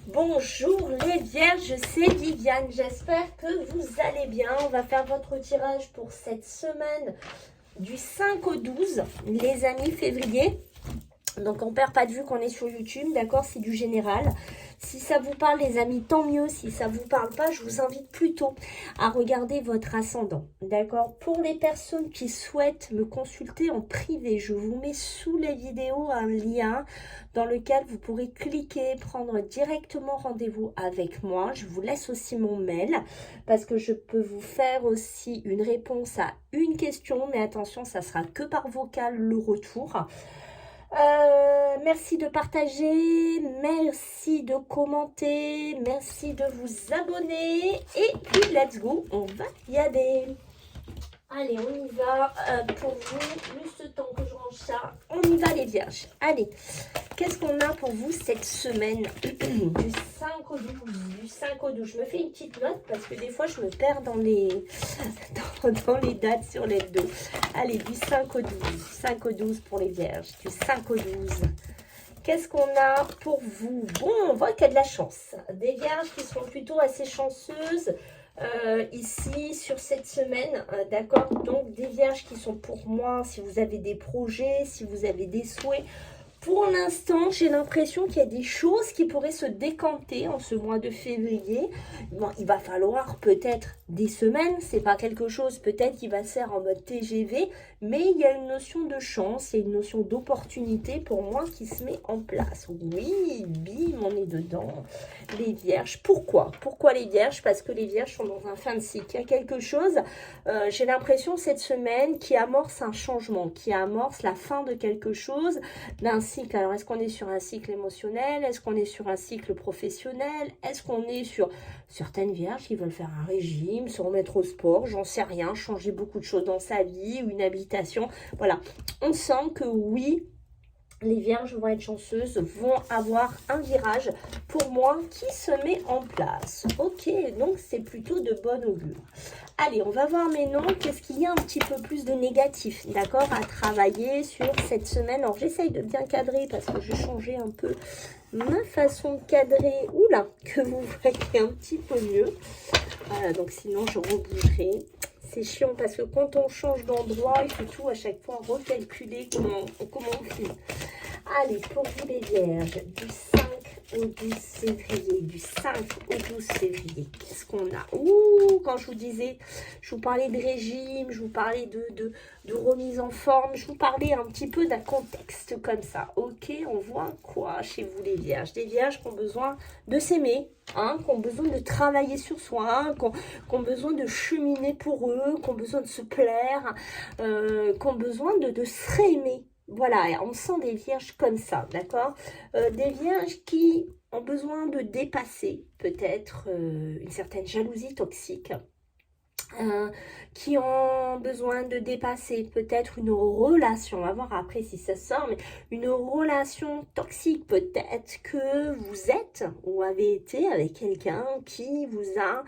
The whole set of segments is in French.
Bonjour les vierges, c'est Viviane, j'espère que vous allez bien. On va faire votre tirage pour cette semaine du 5 au 12, les amis, février. Donc on perd pas de vue qu'on est sur YouTube, d'accord, c'est du général. Si ça vous parle les amis, tant mieux. Si ça vous parle pas, je vous invite plutôt à regarder votre ascendant, d'accord. Pour les personnes qui souhaitent me consulter en privé, je vous mets sous les vidéos un lien dans lequel vous pourrez cliquer, prendre directement rendez-vous avec moi. Je vous laisse aussi mon mail parce que je peux vous faire aussi une réponse à une question, mais attention, ça sera que par vocal le retour. Merci de partager, merci de commenter, merci de vous abonner et puis let's go, on va y aller. Allez, on y va pour vous, juste le temps que je range ça, on y va les vierges. Allez, qu'est-ce qu'on a pour vous cette semaine du 5 au 12, du 5 au 12. Je me fais une petite note parce que des fois je me perds dans les, dans les dates sur les dos. Allez, du 5 au 12, 5 au 12 pour les vierges, du 5 au 12. Qu'est-ce qu'on a pour vous? Bon, on voit qu'il y a de la chance. Des vierges qui sont plutôt assez chanceuses. Ici sur cette semaine, d'accord, donc des vierges qui sont pour moi, si vous avez des projets, si vous avez des souhaits, pour l'instant j'ai l'impression qu'il y a des choses qui pourraient se décanter en ce mois de février. Bon, il va falloir peut-être des semaines, c'est pas quelque chose peut-être qui va se faire en mode TGV, mais il y a une notion de chance, il y a une notion d'opportunité pour moi qui se met en place. Oui, bim, on est dedans. Les vierges, pourquoi les vierges? Parce que les vierges sont dans un fin de cycle. Il y a quelque chose, j'ai l'impression cette semaine, qui amorce un changement, qui amorce la fin de quelque chose, d'un cycle. Alors, est-ce qu'on est sur un cycle émotionnel? Est-ce qu'on est sur un cycle professionnel? Est-ce qu'on est sur certaines vierges qui veulent faire un régime, se remettre au sport? J'en sais rien, changer beaucoup de choses dans sa vie ou une habitation. Voilà, on sent que oui, les vierges vont être chanceuses, vont avoir un virage, pour moi, qui se met en place. Ok, donc c'est plutôt de bon augure. Allez, on va voir mes noms. Qu'est-ce qu'il y a un petit peu plus de négatif, d'accord, à travailler sur cette semaine. Alors, j'essaye de bien cadrer parce que je changeais un peu ma façon de cadrer. Oula, que vous voyez un petit peu mieux. Voilà, donc sinon, je rebougerai. C'est chiant parce que quand on change d'endroit, il faut tout à chaque fois recalculer comment on fait. Allez, pour vous les vierges, du 5 au 12 février, du 5 au 12 février, qu'est-ce qu'on a? Ouh, quand je vous disais, je vous parlais de régime, je vous parlais de remise en forme, je vous parlais un petit peu d'un contexte comme ça. Ok, on voit quoi chez vous les vierges? Des vierges qui ont besoin de s'aimer, hein, qui ont besoin de travailler sur soi, hein, qui ont besoin de cheminer pour eux, qui ont besoin de se plaire, qui ont besoin de se réaimer. Voilà, on sent des vierges comme ça, d'accord, des vierges qui ont besoin de dépasser peut-être une certaine jalousie toxique, qui ont besoin de dépasser peut-être une relation, on va voir après si ça sort, mais une relation toxique peut-être que vous êtes ou avez été avec quelqu'un qui vous a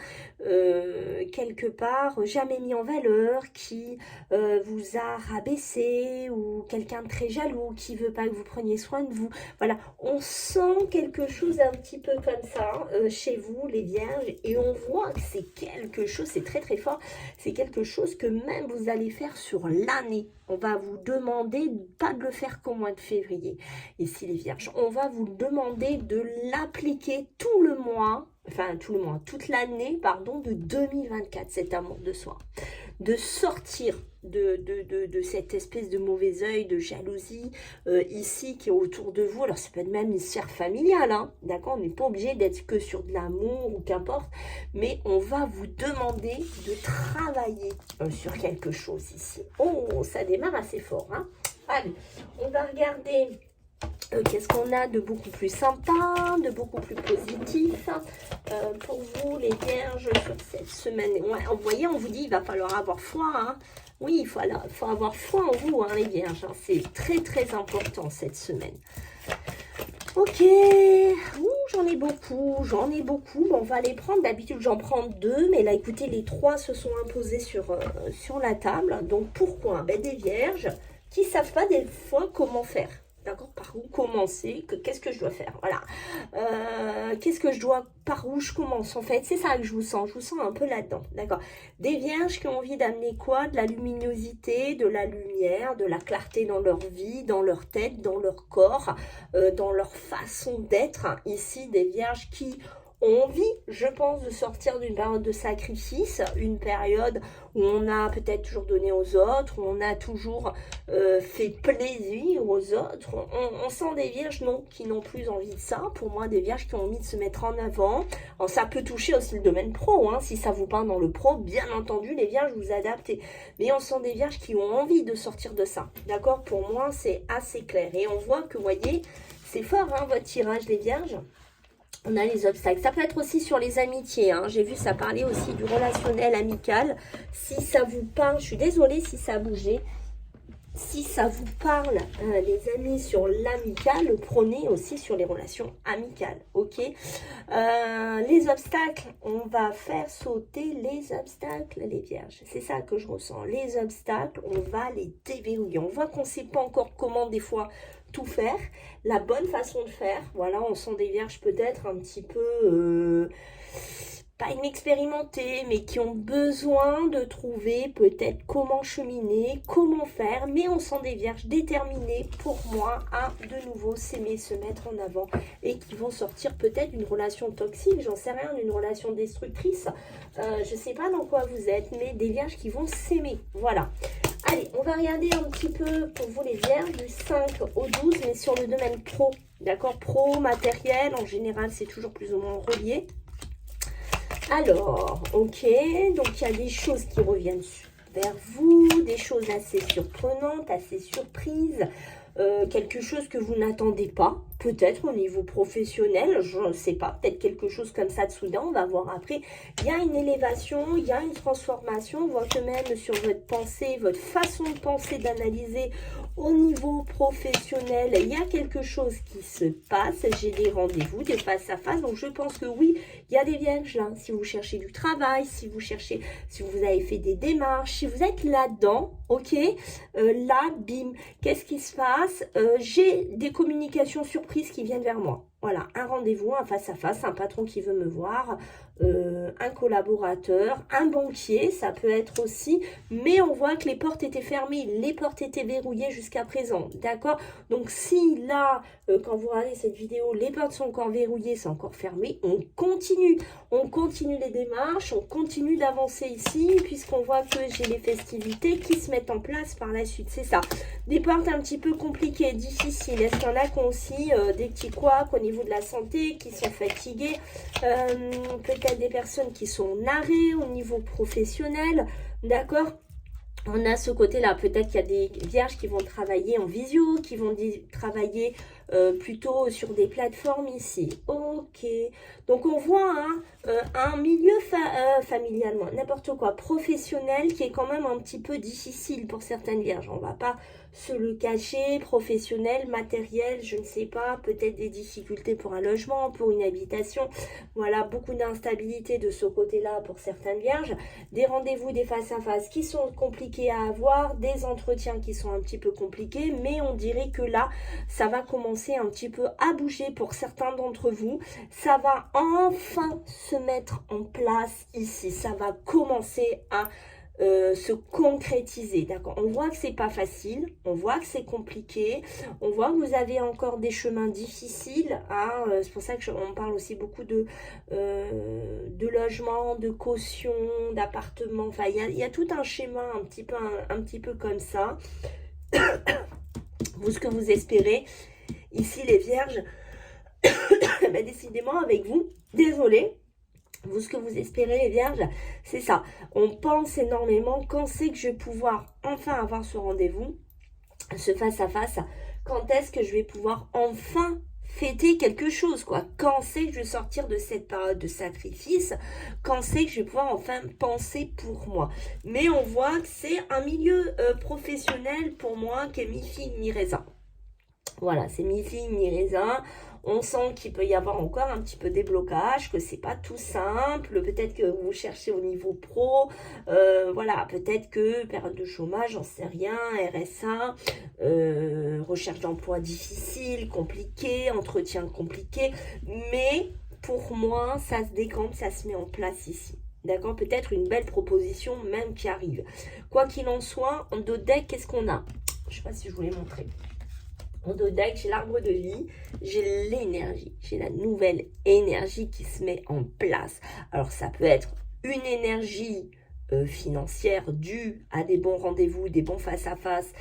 quelque part jamais mis en valeur, qui vous a rabaissé, ou quelqu'un de très jaloux qui veut pas que vous preniez soin de vous. Voilà, on sent quelque chose un petit peu comme ça chez vous les vierges, et on voit que c'est quelque chose, c'est très très fort. C'est quelque chose que même vous allez faire sur l'année. On va vous demander pas de le faire qu'au mois de février. Et si les vierges, on va vous demander de l'appliquer tout le mois, enfin tout le mois, toute l'année, pardon, de 2024, cet amour de soi. De sortir de cette espèce de mauvais œil, de jalousie ici qui est autour de vous. Alors ça peut être même une sphère familiale, hein, d'accord, on n'est pas obligé d'être que sur de l'amour ou qu'importe, mais on va vous demander de travailler sur quelque chose ici. Oh, ça démarre assez fort, hein. Allez, on va regarder qu'est-ce qu'on a de beaucoup plus sympa, de beaucoup plus positif pour vous les vierges sur cette semaine. Ouais, vous voyez, on vous dit il va falloir avoir foi, hein. Oui, il faut avoir foi en vous, hein, les vierges, hein. C'est très très important cette semaine. Ok, j'en ai beaucoup. Bon, on va les prendre. D'habitude, j'en prends deux, mais là, écoutez, les trois se sont imposés sur la table. Donc, pourquoi? Ben, des vierges qui ne savent pas des fois comment faire. D'accord, par où commencer, qu'est-ce que je dois faire, voilà. qu'est-ce que je dois, par où je commence en fait? C'est ça que je vous sens un peu là-dedans, d'accord? Des vierges qui ont envie d'amener quoi? De la luminosité, de la lumière, de la clarté dans leur vie, dans leur tête, dans leur corps, dans leur façon d'être. Ici, des vierges qui ont envie, je pense, de sortir d'une période de sacrifice, une période où on a peut-être toujours donné aux autres, où on a toujours fait plaisir aux autres. On sent des vierges non, qui n'ont plus envie de ça. Pour moi, des vierges qui ont envie de se mettre en avant. Alors, ça peut toucher aussi le domaine pro. Hein. Si ça vous parle dans le pro, bien entendu, les vierges, vous adaptez. Mais on sent des vierges qui ont envie de sortir de ça. D'accord? Pour moi, c'est assez clair. Et on voit que, vous voyez, c'est fort, hein, votre tirage, les vierges. On a les obstacles. Ça peut être aussi sur les amitiés. Hein. J'ai vu ça parler aussi du relationnel amical. Si ça vous parle, je suis désolée si ça a bougé. Si ça vous parle, les amis, sur l'amical, prenez aussi sur les relations amicales. Ok, les obstacles, on va faire sauter les obstacles, les vierges. C'est ça que je ressens. Les obstacles, on va les déverrouiller. On voit qu'on ne sait pas encore comment des fois tout faire, la bonne façon de faire. Voilà, on sent des vierges peut-être un petit peu, pas inexpérimentées, mais qui ont besoin de trouver peut-être comment cheminer, comment faire. Mais on sent des vierges déterminées pour moi à de nouveau s'aimer, se mettre en avant et qui vont sortir peut-être d'une relation toxique, j'en sais rien, d'une relation destructrice. Je sais pas dans quoi vous êtes, mais des vierges qui vont s'aimer. Voilà. Allez, on va regarder un petit peu pour vous les vierges du 5 au 12, mais sur le domaine pro. D'accord? Pro, matériel, en général, c'est toujours plus ou moins relié. Alors, ok, donc il y a des choses qui reviennent vers vous, des choses assez surprenantes, assez surprises, quelque chose que vous n'attendez pas, peut-être au niveau professionnel, je ne sais pas, peut-être quelque chose comme ça de soudain, on va voir après. Il y a une élévation, il y a une transformation, on voit que même sur votre pensée, votre façon de penser, d'analyser au niveau professionnel, il y a quelque chose qui se passe. J'ai des rendez-vous, des face à face, donc je pense que oui, il y a des vierges là. Si vous cherchez du travail, si vous avez fait des démarches, si vous êtes là-dedans, ok, là, bim, qu'est-ce qui se passe? J'ai des communications surprises qui viennent vers moi. Voilà, un rendez-vous, un face-à-face, un patron qui veut me voir, un collaborateur, un banquier, ça peut être aussi. Mais on voit que les portes étaient fermées, les portes étaient verrouillées jusqu'à présent. D'accord? Donc si là, quand vous regardez cette vidéo, les portes sont encore verrouillées, c'est encore fermé, on continue. On continue les démarches, on continue d'avancer ici, puisqu'on voit que j'ai les festivités qui se mettent en place par la suite. C'est ça. Des portes un petit peu compliquées, difficiles. Est-ce qu'il y en a qui ont aussi des petits couacs au niveau de la santé, qui sont fatigués, peut-être des personnes qui sont en arrêt au niveau professionnel, d'accord? On a ce côté-là, peut-être qu'il y a des vierges qui vont travailler en visio, qui vont travailler plutôt sur des plateformes ici. Ok, donc on voit un milieu familial, n'importe quoi, professionnel, qui est quand même un petit peu difficile pour certaines vierges. On ne va pas se le cacher, professionnel, matériel, je ne sais pas, peut-être des difficultés pour un logement, pour une habitation. Voilà, beaucoup d'instabilité de ce côté-là pour certaines vierges. Des rendez-vous, des face-à-face qui sont compliqués à avoir, des entretiens qui sont un petit peu compliqués, mais on dirait que là, ça va commencer un petit peu à bouger pour certains d'entre vous. Ça va enfin se mettre en place ici. Ça va commencer à se concrétiser, d'accord? On voit que c'est pas facile, on voit que c'est compliqué, on voit que vous avez encore des chemins difficiles, hein, c'est pour ça que on parle aussi beaucoup de logement, de caution, d'appartement, enfin il y a tout un schéma un petit peu comme ça. Vous, ce que vous espérez ici les vierges, ben, décidément avec vous, désolée. Vous, ce que vous espérez, les vierges, c'est ça. On pense énormément. Quand c'est que je vais pouvoir enfin avoir ce rendez-vous, ce face-à-face? Quand est-ce que je vais pouvoir enfin fêter quelque chose, quoi? Quand c'est que je vais sortir de cette période de sacrifice? Quand c'est que je vais pouvoir enfin penser pour moi? Mais on voit que c'est un milieu professionnel pour moi qui est mi-figue, mi-raisin. Voilà, c'est mi-figue, mi-raisin. On sent qu'il peut y avoir encore un petit peu des blocages, que c'est pas tout simple. Peut-être que vous cherchez au niveau pro. Voilà, peut-être que période de chômage, j'en sais rien, RSA, recherche d'emploi difficile, compliqué, entretien compliqué. Mais pour moi, ça se décante, ça se met en place ici. D'accord? Peut-être une belle proposition même qui arrive. Quoi qu'il en soit, en dos de deck, qu'est-ce qu'on a? Je ne sais pas si je vous l'ai montré. En dos de deck, j'ai l'arbre de vie, j'ai l'énergie, j'ai la nouvelle énergie qui se met en place. Alors, ça peut être une énergie financière due à des bons rendez-vous, des bons face-à-face,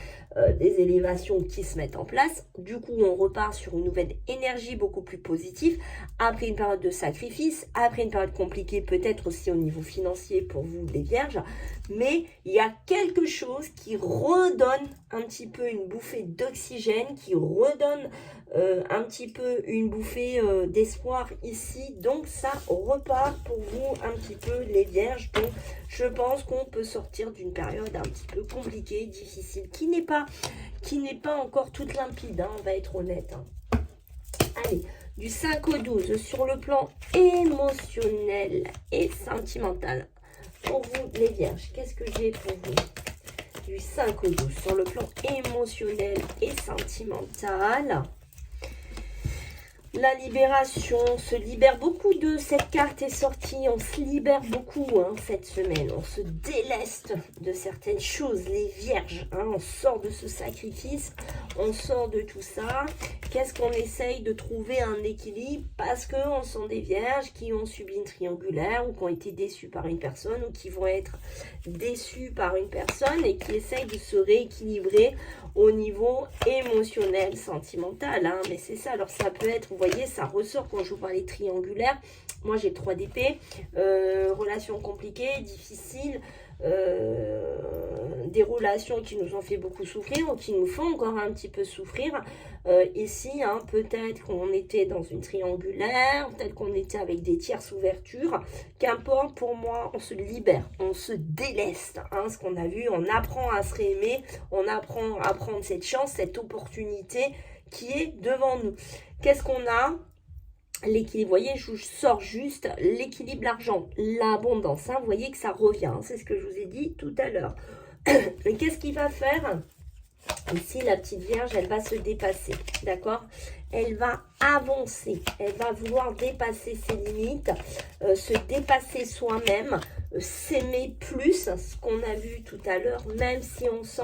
des élévations qui se mettent en place. Du coup, on repart sur une nouvelle énergie beaucoup plus positive après une période de sacrifice, après une période compliquée peut-être aussi au niveau financier pour vous les vierges, mais il y a quelque chose qui redonne un petit peu une bouffée d'oxygène, qui redonne un petit peu une bouffée d'espoir ici. Donc ça repart pour vous un petit peu les vierges. Donc je pense qu'on peut sortir d'une période un petit peu compliquée, difficile, qui n'est pas encore toute limpide, hein, on va être honnête. Hein. Allez, du 5 au 12 sur le plan émotionnel et sentimental. Pour vous les vierges, qu'est-ce que j'ai pour vous? Du 5 au 12 sur le plan émotionnel et sentimental. La libération, on se libère beaucoup de cette carte est sortie, on se libère beaucoup hein, cette semaine, on se déleste de certaines choses, les vierges, hein, on sort de ce sacrifice, on sort de tout ça. Qu'est-ce qu'on essaye de trouver un équilibre parce qu'on sont des vierges qui ont subi une triangulaire ou qui ont été déçus par une personne ou qui vont être déçus par une personne et qui essayent de se rééquilibrer au niveau émotionnel, sentimental, hein, mais c'est ça. Alors ça peut être, vous voyez, ça ressort quand je vous parlais triangulaire. Moi j'ai 3 d'épée, relations compliquées, difficiles, des relations qui nous ont fait beaucoup souffrir ou qui nous font encore un petit peu souffrir. Ici, hein, peut-être qu'on était dans une triangulaire, peut-être qu'on était avec des tierces ouvertures. Qu'importe, pour moi, on se libère, on se déleste. Hein, ce qu'on a vu, on apprend à se réaimer, on apprend à prendre cette chance, cette opportunité qui est devant nous. Qu'est-ce qu'on a? L'équilibre, vous voyez, je vous sors juste l'équilibre, l'argent, l'abondance. Hein, vous voyez que ça revient, hein, c'est ce que je vous ai dit tout à l'heure. Mais qu'est-ce qu'il va faire? Ici, la petite vierge, elle va se dépasser, d'accord? Elle va avancer, elle va vouloir dépasser ses limites, se dépasser soi-même, s'aimer plus, ce qu'on a vu tout à l'heure, même si on sent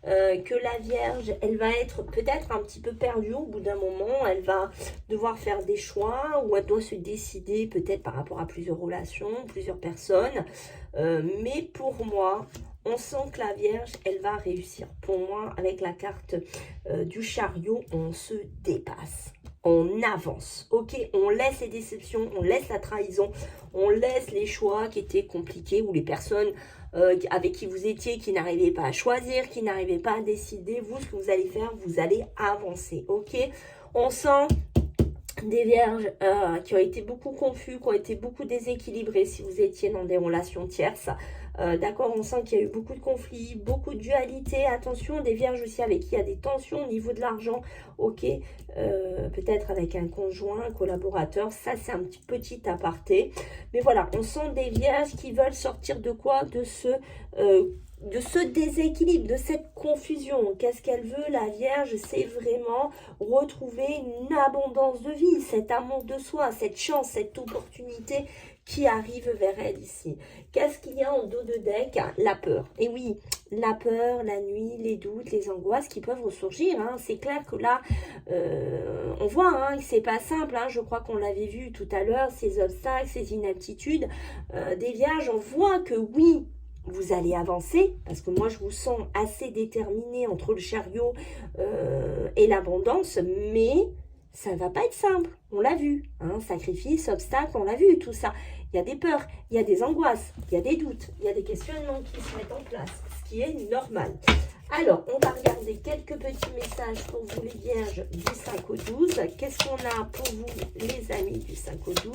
que la Vierge, elle va être peut-être un petit peu perdue au bout d'un moment, elle va devoir faire des choix ou elle doit se décider peut-être par rapport à plusieurs relations, plusieurs personnes, mais pour moi, on sent que la Vierge, elle va réussir. Pour moi, avec la carte du chariot, on se dépasse. On avance, ok? On laisse les déceptions, on laisse la trahison, on laisse les choix qui étaient compliqués ou les personnes avec qui vous étiez, qui n'arrivaient pas à choisir, qui n'arrivaient pas à décider. Vous, ce que vous allez faire, vous allez avancer, ok? On sent des vierges qui ont été beaucoup confus, qui ont été beaucoup déséquilibrés si vous étiez dans des relations tierces. D'accord, on sent qu'il y a eu beaucoup de conflits, beaucoup de dualité. Attention, des vierges aussi avec qui il y a des tensions au niveau de l'argent. Ok, peut-être avec un conjoint, un collaborateur. Ça, c'est un petit aparté. Mais voilà, on sent des vierges qui veulent sortir de quoi? De ce déséquilibre, de cette confusion. Qu'est-ce qu'elle veut, la Vierge? C'est vraiment retrouver une abondance de vie, cet amour de soi, cette chance, cette opportunité qui arrive vers elle ici. Qu'est-ce qu'il y a en dos de deck? La peur. Et oui, la peur, la nuit, les doutes, les angoisses qui peuvent ressurgir. Hein. C'est clair que là, on voit hein, que c'est pas simple. Hein. Je crois qu'on l'avait vu tout à l'heure, ces obstacles, ces inaptitudes des vierges. On voit que oui, vous allez avancer, parce que moi je vous sens assez déterminé entre le chariot et l'abondance, mais ça ne va pas être simple, on l'a vu, hein, sacrifice, obstacle, on l'a vu, tout ça. Il y a des peurs, il y a des angoisses, il y a des doutes, il y a des questionnements qui se mettent en place, ce qui est normal. Alors, on va regarder quelques petits messages pour vous les vierges du 5 au 12. Qu'est-ce qu'on a pour vous les amis du 5 au 12?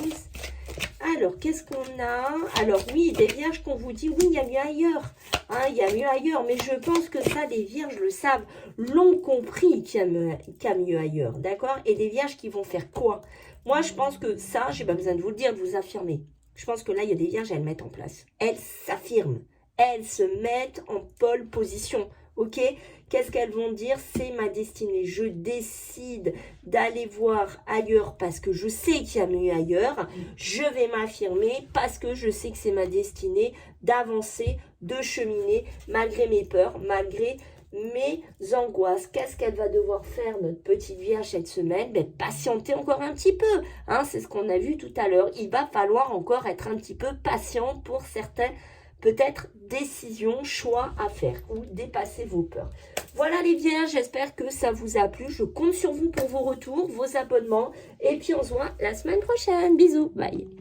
Alors, qu'est-ce qu'on a? Alors oui, des vierges qu'on vous dit, oui, il y a mieux ailleurs. Hein, il y a mieux ailleurs, mais je pense que ça, les vierges le savent, l'ont compris qu'il y a mieux ailleurs, d'accord? Et des vierges qui vont faire quoi? Moi, je pense que ça, j'ai pas besoin de vous le dire, de vous affirmer. Je pense que là, il y a des vierges, elles mettent en place. Elles s'affirment. Elles se mettent en pole position. Ok, Qu'est-ce qu'elles vont dire? C'est ma destinée. Je décide d'aller voir ailleurs parce que je sais qu'il y a mieux ailleurs. Je vais m'affirmer parce que je sais que c'est ma destinée d'avancer, de cheminer malgré mes peurs, malgré mes angoisses. Qu'est-ce qu'elle va devoir faire, notre petite Vierge, cette semaine? Ben, patienter encore un petit peu. Hein, c'est ce qu'on a vu tout à l'heure. Il va falloir encore être un petit peu patient pour certains, peut-être, décisions, choix à faire ou dépasser vos peurs. Voilà les Vierges, j'espère que ça vous a plu. Je compte sur vous pour vos retours, vos abonnements. Et puis on se voit la semaine prochaine. Bisous, bye.